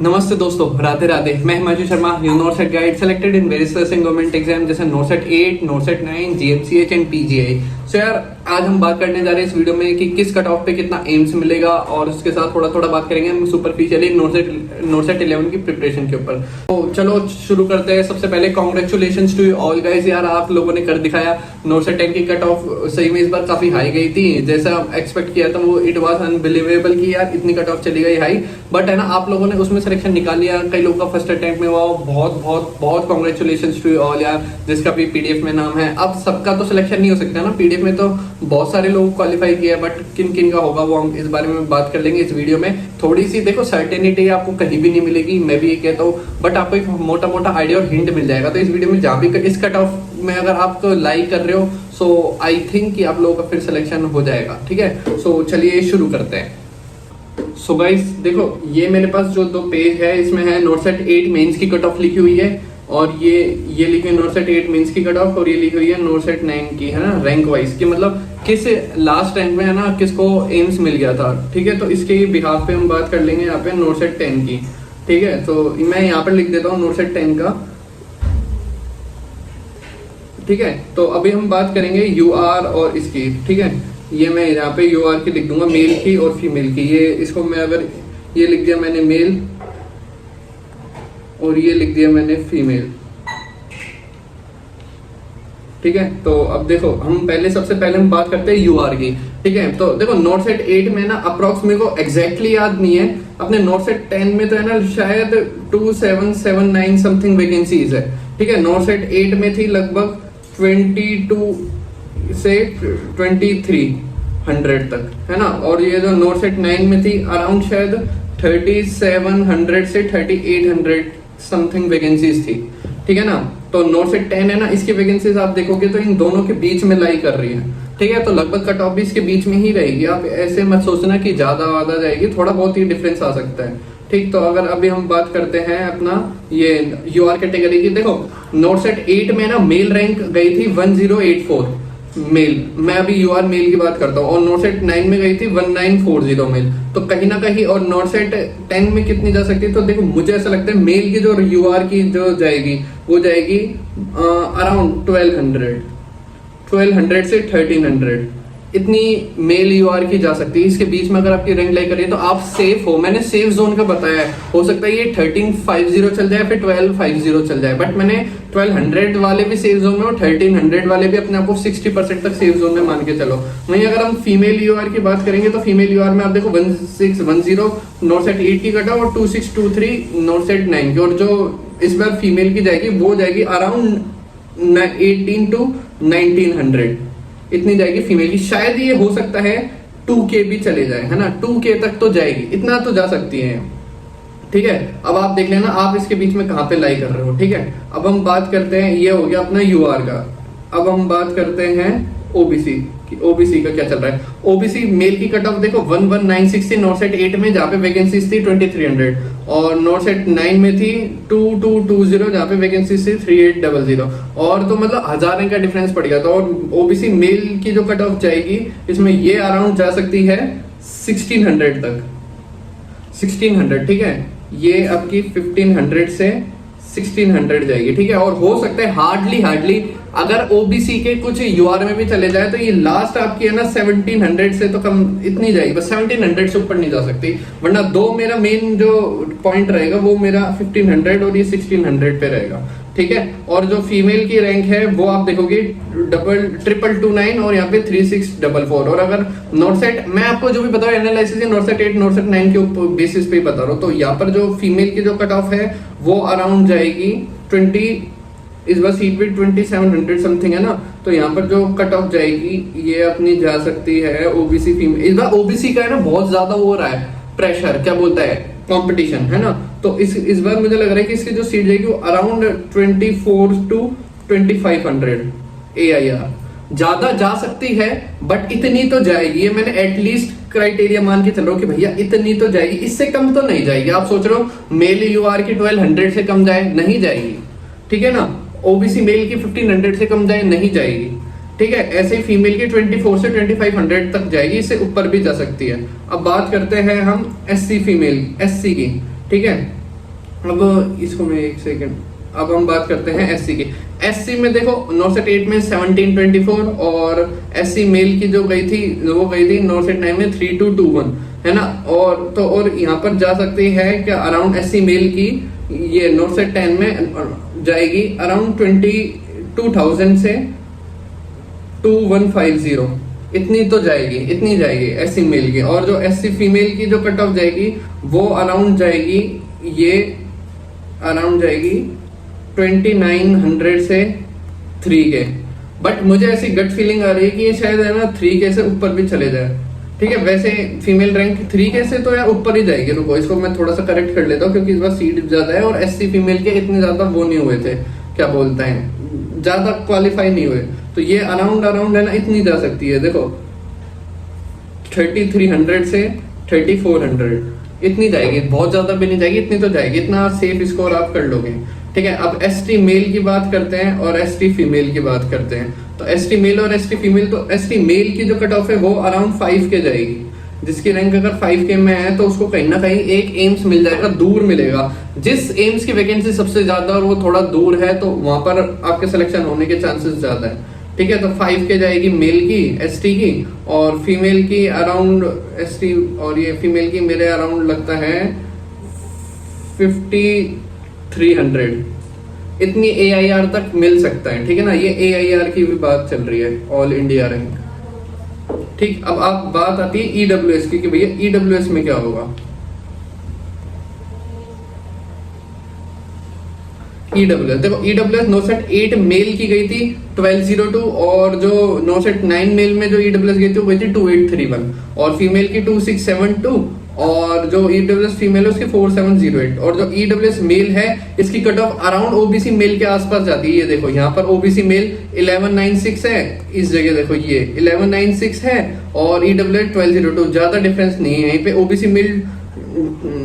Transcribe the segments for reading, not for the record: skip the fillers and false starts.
नमस्ते दोस्तों, राधे राधे। मैं Himanshu Sharma, you NORCET guide selected in various government exam जैसे NORCET 8, NORCET 9, GMCH and PGI. So यार, आज हम बात करने जा रहे हैं इस वीडियो में कि किस कट ऑफ पे कितना एम्स मिलेगा, और उसके साथ थोड़ा थोड़ा बात करेंगे हम सुपरफिशियली नॉरसेट 11 की प्रिपरेशन के ऊपर। तो चलो शुरू करते हैं। सबसे पहले कॉन्ग्रेचुलेशंस टू ऑल गाइस, यार आप लोगों ने कर दिखाया। नॉरसेट 10 की कट ऑफ सही में इस बार काफी हाई गई थी, जैसा एक्सपेक्ट किया था वो इट वाज अनबिलीवेबल कि यार इतनी कट ऑफ चली गई हाई। बट है ना, आप लोगों ने उसमें सिलेक्शन निकाल लिया। कई लोगों का फर्स्ट अटेम्प्ट में हुआ, बहुत बहुत बहुत कॉन्ग्रेचुलेशंस टू ऑल यार, जिसका भी पीडीएफ में नाम है। अब सबका तो सिलेक्शन नहीं हो सकता ना, पीडीएफ में तो बहुत सारे लोग क्वालिफाई किया, बट किन किन का होगा वो हम इस बारे में बात कर लेंगे इस वीडियो में। थोड़ी सी देखो सर्टेनिटी आपको कहीं भी नहीं मिलेगी, मैं भी ये कहता हूँ, बट आपको एक मोटा मोटा आइडिया और हिंट मिल जाएगा। तो इस वीडियो में जहाँ भी इस कट ऑफ में अगर आप लाइक कर रहे हो, सो आई थिंक कि आप लोगों का फिर सिलेक्शन हो जाएगा। ठीक है, सो चलिए शुरू करते हैं। सो गाइस देखो, ये मेरे पास जो दो पेज है, इसमें है नॉरसेट 8 मेंस की कट ऑफ लिखी हुई है, और ये लिखी हुई नॉरसेट 8 मेंस की कट ऑफ, और ये लिखी हुई है नॉरसेट 9 की, है ना, रैंक वाइज की, मतलब किस लास्ट रैंक में है ना किसको एम्स मिल गया था। ठीक है, तो इसके बिहाफ पे हम बात कर लेंगे यहाँ पे नॉरसेट 10 की। ठीक है, तो मैं यहाँ पर लिख देता हूँ नॉरसेट 10 का। ठीक है, तो अभी हम बात करेंगे यूआर और इसकी। ठीक है, ये मैं यहाँ पे यूआर की लिख दूंगा, मेल की और फीमेल की। ये इसको मैं अगर ये लिख दिया मैंने मेल, और ये लिख दिया मैंने फीमेल। ठीक है, तो अब देखो हम सबसे पहले हम बात करते हैं यूआर की। ठीक है, तो देखो नॉरसेट 8 में ना अप्रोक्स मेरे को एग्जैक्टली याद नहीं है, अपने नॉरसेट 10 में तो है ना शायद 2779 समथिंग वैकेंसीज है। ठीक है, नॉरसेट 8 में थी लगभग 22 से 2300 तक, है ना, और ये जो नॉरसेट 9 में थी अराउंड शायद 3700 से 3800 समथिंग वैकेंसीज थी। ठीक है ना, तो नॉरसेट 10 है ना, इसकी वैकेंसीज आप देखोगे तो इन दोनों के बीच में लाई कर रही है। ठीक है, तो लगभग कट ऑफ भी इसके बीच में ही रहेगी। आप ऐसे मत सोचना कि ज्यादा आधा जाएगी, थोड़ा बहुत ही डिफरेंस आ सकता है। ठीक, तो अगर अभी हम बात करते हैं अपना ये यूआर कैटेगरी की, देखो नॉरसेट 8 में ना मेल रैंक गई थी 1084 मेल, मैं अभी यूआर मेल की बात करता हूँ, और नॉरसेट 9 में गई थी 1940 मेल। तो कहीं ना कहीं, और नॉरसेट 10 में कितनी जा सकती है, तो देखो मुझे ऐसा लगता है मेल की जो यूआर की जो जाएगी वो जाएगी अराउंड 1200 से 1300, इतनी मेल यूआर की जा सकती है। इसके बीच में अगर आपकी रैंक लाई करिए तो आप सेफ हो। मैंने सेफ जोन का बताया है, हो सकता है ये 1350 चल जाए, फिर 1250 चल जाए, बट मैंने 1200 वाले भी सेफ जोन में और 1300 वाले भी अपने आप को 60% तक सेफ जोन में मान के चलो। वहीं अगर हम फीमेल यूआर की बात करेंगे तो फीमेल यूआर में आप देखो 1610 नॉरसेट 8 की कटा और 2623 नॉरसेट 9 की, और जो इस बार फीमेल की जाएगी वो जाएगी अराउंड 18 to 1900, इतनी जाएगी फीमेल की। शायद ये हो सकता है 2K भी चले जाए, है ना, 2K तक तो जाएगी, इतना तो जा सकती है। ठीक है, अब आप देख लेना आप इसके बीच में कहां पे लाई कर रहे हो। ठीक है, अब हम बात करते हैं, ये हो गया अपना यूआर का। अब हम बात करते हैं ओबीसी की। ओबीसी का क्या चल रहा है। ओबीसी मेल की कट ऑफ देखो 11960 थी नॉरसेट 8 में, जहाँ पे वैकेंसीज थी 2300, और नॉरसेट 9 में थी 2220, जहाँ पे वैकेंसीज थी 3800, और तो मतलब 1000 का डिफरेंस पड़ गया था। और ओबीसी मेल की जो कट ऑफ जाएगी इसमें ये अराउंड जा सकती है 1600 तक, 1600। ठीक है, ये आपकी 1500 से 1600 जाएगी। ठीक है, और हो सकता है हार्डली अगर ओबीसी के कुछ यूआर में भी चले जाए तो ये लास्ट आपकी है ना 1700 से तो कम इतनी जाएगी, बस 1700 से ऊपर नहीं जा सकती। वरना दो मेरा मेन जो पॉइंट रहेगा वो मेरा 1500 और ये 1600 पे रहेगा। ठीक है, और जो फीमेल की रैंक है वो आप देखोगे 2229 और यहाँ पे 3644। और अगर नॉरसेट, मैं आपको जो भी बता रहा हूँ एनालिसिस नॉरसेट 8 नॉरसेट 9 के बेसिस पे ही बता रहा हूँ, तो यहाँ पर जो फीमेल की जो कट ऑफ है वो अराउंड जाएगी 20, इस बार सीट पे 2700 समथिंग है ना, तो यहाँ पर जो कट ऑफ जाएगी ये अपनी जा सकती है ओबीसी फीमेल। इस बार ओबीसी का है ना बहुत ज्यादा हो रहा है प्रेशर, क्या बोलता है, कंपटीशन, है ना, तो इस बार मुझे लग रहा है कि इसकी जो सीट जाएगी वो अराउंड 24 to 2500 AIR, ज्यादा जा सकती है बट इतनी तो जाएगी। ये मैंने एटलीस्ट क्राइटेरिया मान के चल रहा हूँ कि भैया इतनी तो जाएगी, इससे कम तो नहीं जाएगी। आप सोच रहे हो मेल यूआर की 1200 से कम जाए, नहीं जाएगी। ठीक है ना, ओबीसी मेल की 1500 से कम जाए, नहीं जाएगी। ठीक है, ऐसे ही फीमेल की 24 से 2500 तक जाएगी, इससे ऊपर भी जा सकती है। अब बात करते हैं हम एससी फीमेल, एससी की। ठीक है, अब इसको मैं एक सेकंड, अब हम बात करते हैं एससी की। एससी में देखो नॉर्सेट 8 में 1724 और एससी मेल की जो गई थी वो गई थी नॉर्सेट 9 में 3221 है ना। और तो और यहाँ पर जा सकती है क्या अराउंड एससी मेल की ये नॉर्सेट 10 में जाएगी अराउंड 22,000 से 2150, इतनी तो जाएगी, इतनी जाएगी एससी मेल की। और जो एससी फीमेल की जो कट ऑफ जाएगी वो अराउंड जाएगी, ये अराउंड जाएगी 2900 से 3K। बट मुझे ऐसी गट फीलिंग आ रही है कि ये शायद है ना 3K से ऊपर भी चले जाए। ठीक है, वैसे फीमेल रैंक 3K से तो यार ऊपर ही जाएगी। रुको इसको मैं थोड़ा सा करेक्ट कर लेता हूँ क्योंकि इस बार सीट ज्यादा है और एससी फीमेल के इतने ज्यादा वो नहीं हुए थे, क्या बोलते हैं, ज्यादा क्वालिफाई नहीं हुए। तो ये अराउंड है ना इतनी जा सकती है। देखो 3300 से 3400 इतनी जाएगी, बहुत ज्यादा भी नहीं जाएगी, इतनी तो जाएगी, इतना सेफ स्कोर आप कर लोगे। ठीक है, अब एसटी मेल की बात करते हैं और एसटी फीमेल की बात करते हैं। तो एसटी मेल और एसटी फीमेल, तो एसटी मेल की जो कट ऑफ है वो अराउंड 5K जाएगी। जिसकी रैंक अगर 5K में है तो उसको कहीं ना कहीं एक एम्स मिल जाएगा, दूर मिलेगा। जिस एम्स की वैकेंसी सबसे ज्यादा और वो थोड़ा दूर है तो वहां पर आपके सिलेक्शन होने के चांसेस ज्यादा है। ठीक है, तो 5K जाएगी मेल की एसटी की, और फीमेल की अराउंड एसटी और ये फीमेल की मेरे अराउंड लगता है 5300 इतनी AIR तक मिल सकता है। ठीक है ना, ये AIR की भी बात चल रही है, ऑल इंडिया रैंक। ठीक, अब आप बात आती है EWS की कि भैया EWS में क्या होगा। EWS देखो, EWS नॉर्सेट 8 मेल की गई थी 1202 और जो नॉर्सेट 9 मेल में जो EWS गई थी वो गई थी 2831 और फीमेल की 2672 और जो EWS फीमेल है उसकी 4708 और जो EWS मेल है इसकी cut off around OBC male के आसपास जाती है। ये देखो यहाँ पर OBC मेल 1196 है, इस जगह देखो ये 1196 है और EWS 1202, ज्यादा डिफरेंस नहीं है। यहीं पे OBC मेल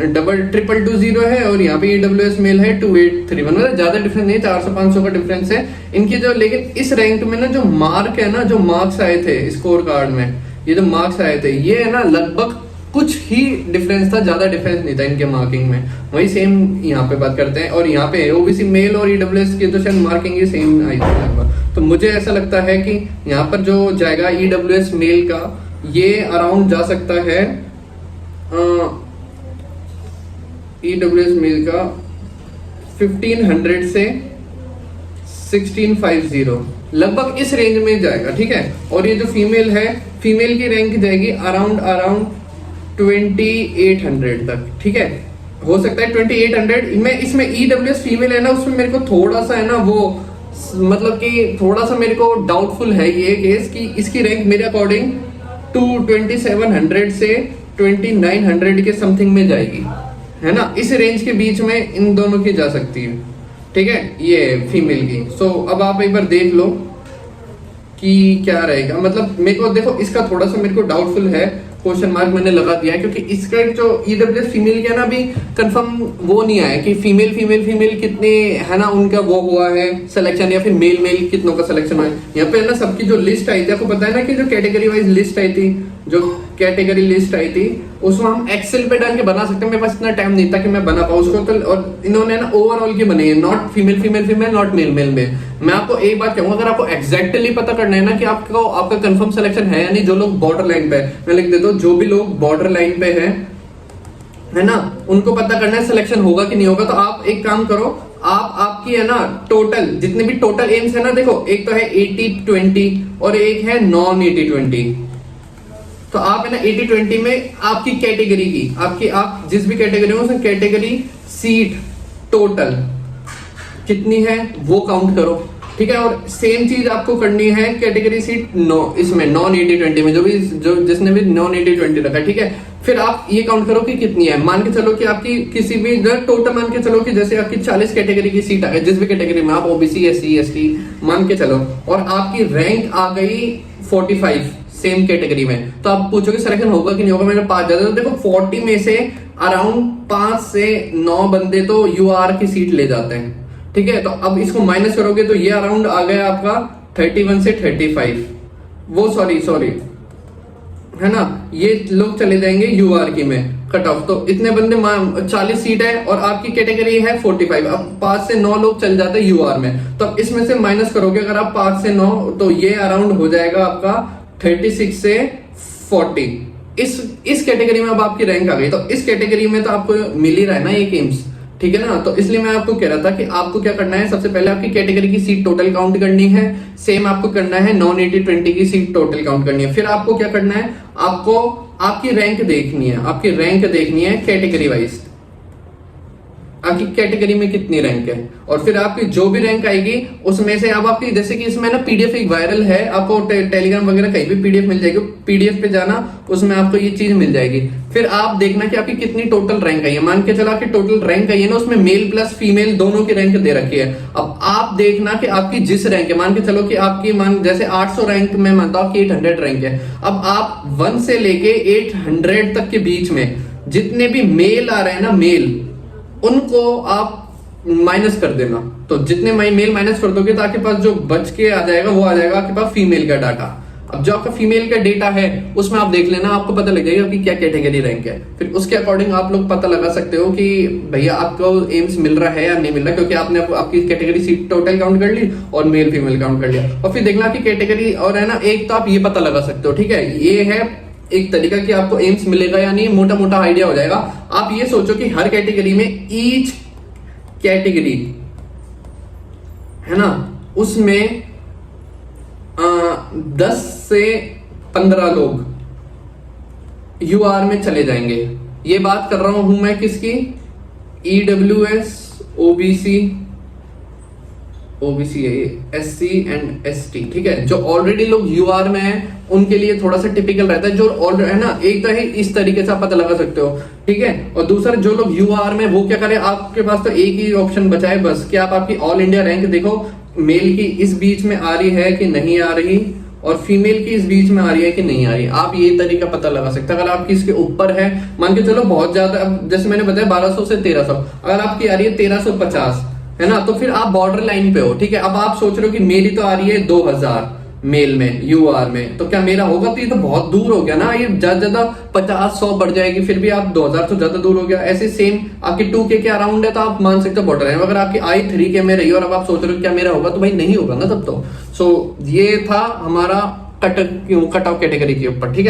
2220 है और यहाँ पे EWS मेल है 2831, मतलब ज्यादा डिफरेंस नहीं है, 400-500 का डिफरेंस है इनकी जो। लेकिन इस रैंक में ना जो मार्क है ना, जो मार्क्स आए थे स्कोर कार्ड में, ये जो मार्क्स आए थे ये है ना लगभग कुछ ही डिफरेंस था, ज्यादा डिफरेंस नहीं था इनके मार्किंग में। वही सेम यहाँ पे बात करते हैं और यहाँ पे OBC मेल और EWS की तो शायद मार्किंग ही सेम आई थी लगभग। तो मुझे ऐसा लगता है कि यहाँ पर जो जाएगा EWS मेल का ये अराउंड जा सकता है EWS मेल का 1500 से 1650 लगभग इस रेंज में जाएगा। ठीक है, और ये जो फीमेल है, फीमेल की रैंक जाएगी अराउंड 2800 तक। ठीक है, हो सकता है 2800 में। इसमें EWS फीमेल है ना, उसमें मेरे को थोड़ा सा है ना वो मतलब कि थोड़ा सा मेरे को डाउटफुल है ये केस कि इसकी रैंक मेरे अकॉर्डिंग 2700 से 2900 के समथिंग में जाएगी, है ना। इस रेंज के बीच में इन दोनों की जा सकती है। ठीक है, ये फीमेल की। सो अब आप एक बार देख लो कि क्या रहेगा। मतलब मेरे को देखो इसका थोड़ा सा मेरे को डाउटफुल है, क्वेश्चन मार्क मैंने लगा दिया है क्योंकि इसका जो EWS फीमेल का ना अभी कंफर्म वो नहीं आया कि फीमेल कितने है ना उनका वो हुआ है सिलेक्शन, या फिर मेल कितनों का सिलेक्शन हुआ है। यहाँ पे ना सबकी जो लिस्ट आई थी, आपको पता है ना कि जो कैटेगरी वाइज लिस्ट आई थी, जो कैटेगरी लिस्ट आई थी उसको हम एक्सेल पे डाल के बना सकते हैं। मेरे पास इतना टाइम नहीं था कि मैं बना पाऊँ उसको, तो और इन्होंने ना ओवरऑल की बनाई है, नॉट फीमेल नॉट मेल। मैं आपको एक बात कहूंगा, अगर आपको एग्जैक्टली पता करना है ना कि आपको आपका कंफर्म सिलेक्शन है या नहीं, जो लोग बॉर्डर लाइन पे है, मैं लिख देता हूँ, जो भी लोग बॉर्डर लाइन पे है ना, उनको पता करना है सिलेक्शन होगा कि नहीं होगा। तो आप एक काम करो, आपकी है ना टोटल जितने भी टोटल एम्स है ना, देखो एक तो है 80-20 और एक है नॉन 80-20। तो आप है ना 80-20 में आपकी कैटेगरी की आप जिस भी कैटेगरी में उसमें कैटेगरी सीट टोटल कितनी है वो काउंट करो। ठीक है, और सेम चीज आपको करनी है कैटेगरी सीट इसमें नॉन 80-20 में, जो जिसने भी नॉन 80-20 रखा है। ठीक है, फिर आप ये काउंट करो कि कितनी है। मान के चलो कि आपकी किसी भी टोटल मान के चलो कि जैसे आपकी 40 कैटेगरी की सीट आ गई, जिस भी कैटेगरी में आप OBC SC ST मान के चलो, और आपकी रैंक आ गई 45 सेम कैटेगरी में, तो आप पूछोगे सिलेक्शन होगा कि नहीं होगा। मैंने 5 ज्यादा, तो देखो 40 में से अराउंड 5 से 9 बंदे तो UR की सीट ले जाते हैं। ठीक है, तो अब इसको माइनस करोगे तो ये अराउंड आ गया आपका 31 से 35, वो सॉरी है ना, ये लोग चले जाएंगे यूआर की में कट ऑफ। तो इतने बंदे 40 सीट है और आपकी कैटेगरी है 45, अब 5 से 9 लोग चल जाते हैं यूआर में। तो अब इसमें से माइनस करोगे अगर आप 5 से 9, तो ये अराउंड हो जाएगा आपका 36 से 40। इस कैटेगरी में अब आपकी रैंक आ गई। तो इस कैटेगरी में तो आपको मिल ही रहा है ना एक एम्स, ठीक है ना। तो इसलिए मैं आपको कह रहा था कि आपको क्या करना है, सबसे पहले आपकी कैटेगरी की सीट टोटल काउंट करनी है। सेम आपको करना है नॉन 80-20 की सीट टोटल काउंट करनी है। फिर आपको क्या करना है, आपको आपकी रैंक देखनी है, आपकी रैंक देखनी है कैटेगरी वाइज, आपकी कैटेगरी में कितनी रैंक है। और फिर आपकी जो भी रैंक आएगी उसमें से अब आपकी, जैसे कि इसमें ना पीडीएफ एक वायरल है, आपको टेलीग्राम वगैरह कहीं भी पीडीएफ मिल जाएगी, पीडीएफ पे जाना, उसमें आपको ये चीज मिल जाएगी। फिर आप देखना कि आपकी कितनी टोटल रैंक आई है। मान के चलो आपकी टोटल रैंक आई है ना, उसमें मेल प्लस फीमेल दोनों की रैंक दे रखी है। अब आप देखना कि आपकी जिस रैंक है, मान के चलो कि आपकी जैसे 800 रैंक में मानता हूं कि 800 रैंक है। अब आप 1 से लेके 800 तक के बीच में जितने भी मेल आ रहे हैं ना, मेल, उनको आप माइनस कर देना। तो जितने मेल माइनस कर दोगे तो आपके पास जो बच के आ जाएगा वो आ जाएगा आपके पास फीमेल का डाटा। अब जो आपका फीमेल का डेटा है उसमें आप देख लेना, आपको पता लग जाएगा कि क्या कैटेगरी रैंक है। फिर उसके अकॉर्डिंग आप लोग पता लगा सकते हो कि भैया आपको एम्स मिल रहा है या नहीं मिल रहा, क्योंकि आपने आपकी कैटेगरी सीट टोटल काउंट कर ली और मेल फीमेल काउंट कर लिया। और फिर देखना कि कैटेगरी, और है ना, एक तो आप ये पता लगा सकते हो, ठीक है, ये है एक तरीका कि आपको एम्स मिलेगा या नहीं, मोटा मोटा आइडिया हो जाएगा। आप ये सोचो कि हर कैटेगरी में ईच कैटेगरी है ना, उसमें 10 से 15 लोग यूआर में चले जाएंगे। ये बात कर रहा हूं मैं किसकी, EWS, OBC SC and ST, ठीक है। जो ऑलरेडी लोग यूआर में हैं उनके लिए थोड़ा सा टिपिकल रहता है, जो ऑलरेडी है ना, एक तो है इस तरीके से आप पता लगा सकते हो, ठीक है। और दूसरा जो लोग यूआर में, वो क्या करें, आपके पास तो एक ही ऑप्शन बचा है बस, कि आप आपकी ऑल इंडिया रैंक देखो, मेल की इस बीच में आ रही है कि नहीं आ रही, और फीमेल की इस बीच में आ रही है कि नहीं आ रही। आप ये तरीका पता लगा सकते हैं। अगर आपकी इसके ऊपर है, मान के चलो बहुत ज्यादा, जैसे मैंने बताया 1200 से 1300, अगर आपकी आ रही है 1350, है ना, तो फिर आप बॉर्डर लाइन पे हो, ठीक है। अब आप सोच रहे हो कि मेरी तो आ रही है 2000 मेल में, यूआर में, तो क्या मेरा होगा, तो ये तो बहुत दूर हो गया ना, ये ज्यादा 50-100 बढ़ जाएगी, फिर भी आप 2000 तो ज्यादा दूर हो गया। ऐसे सेम आपकी 2K के अराउंड है, तो आप मान सकते हो बॉर्डर लाइन। अगर आपकी आई 3K में रही और अब आप सोच रहे हो क्या मेरा होगा, तो भाई नहीं होगा ना तब तो। सो ये था हमारा कट ऑफ कैटेगरी के ऊपर, ठीक है।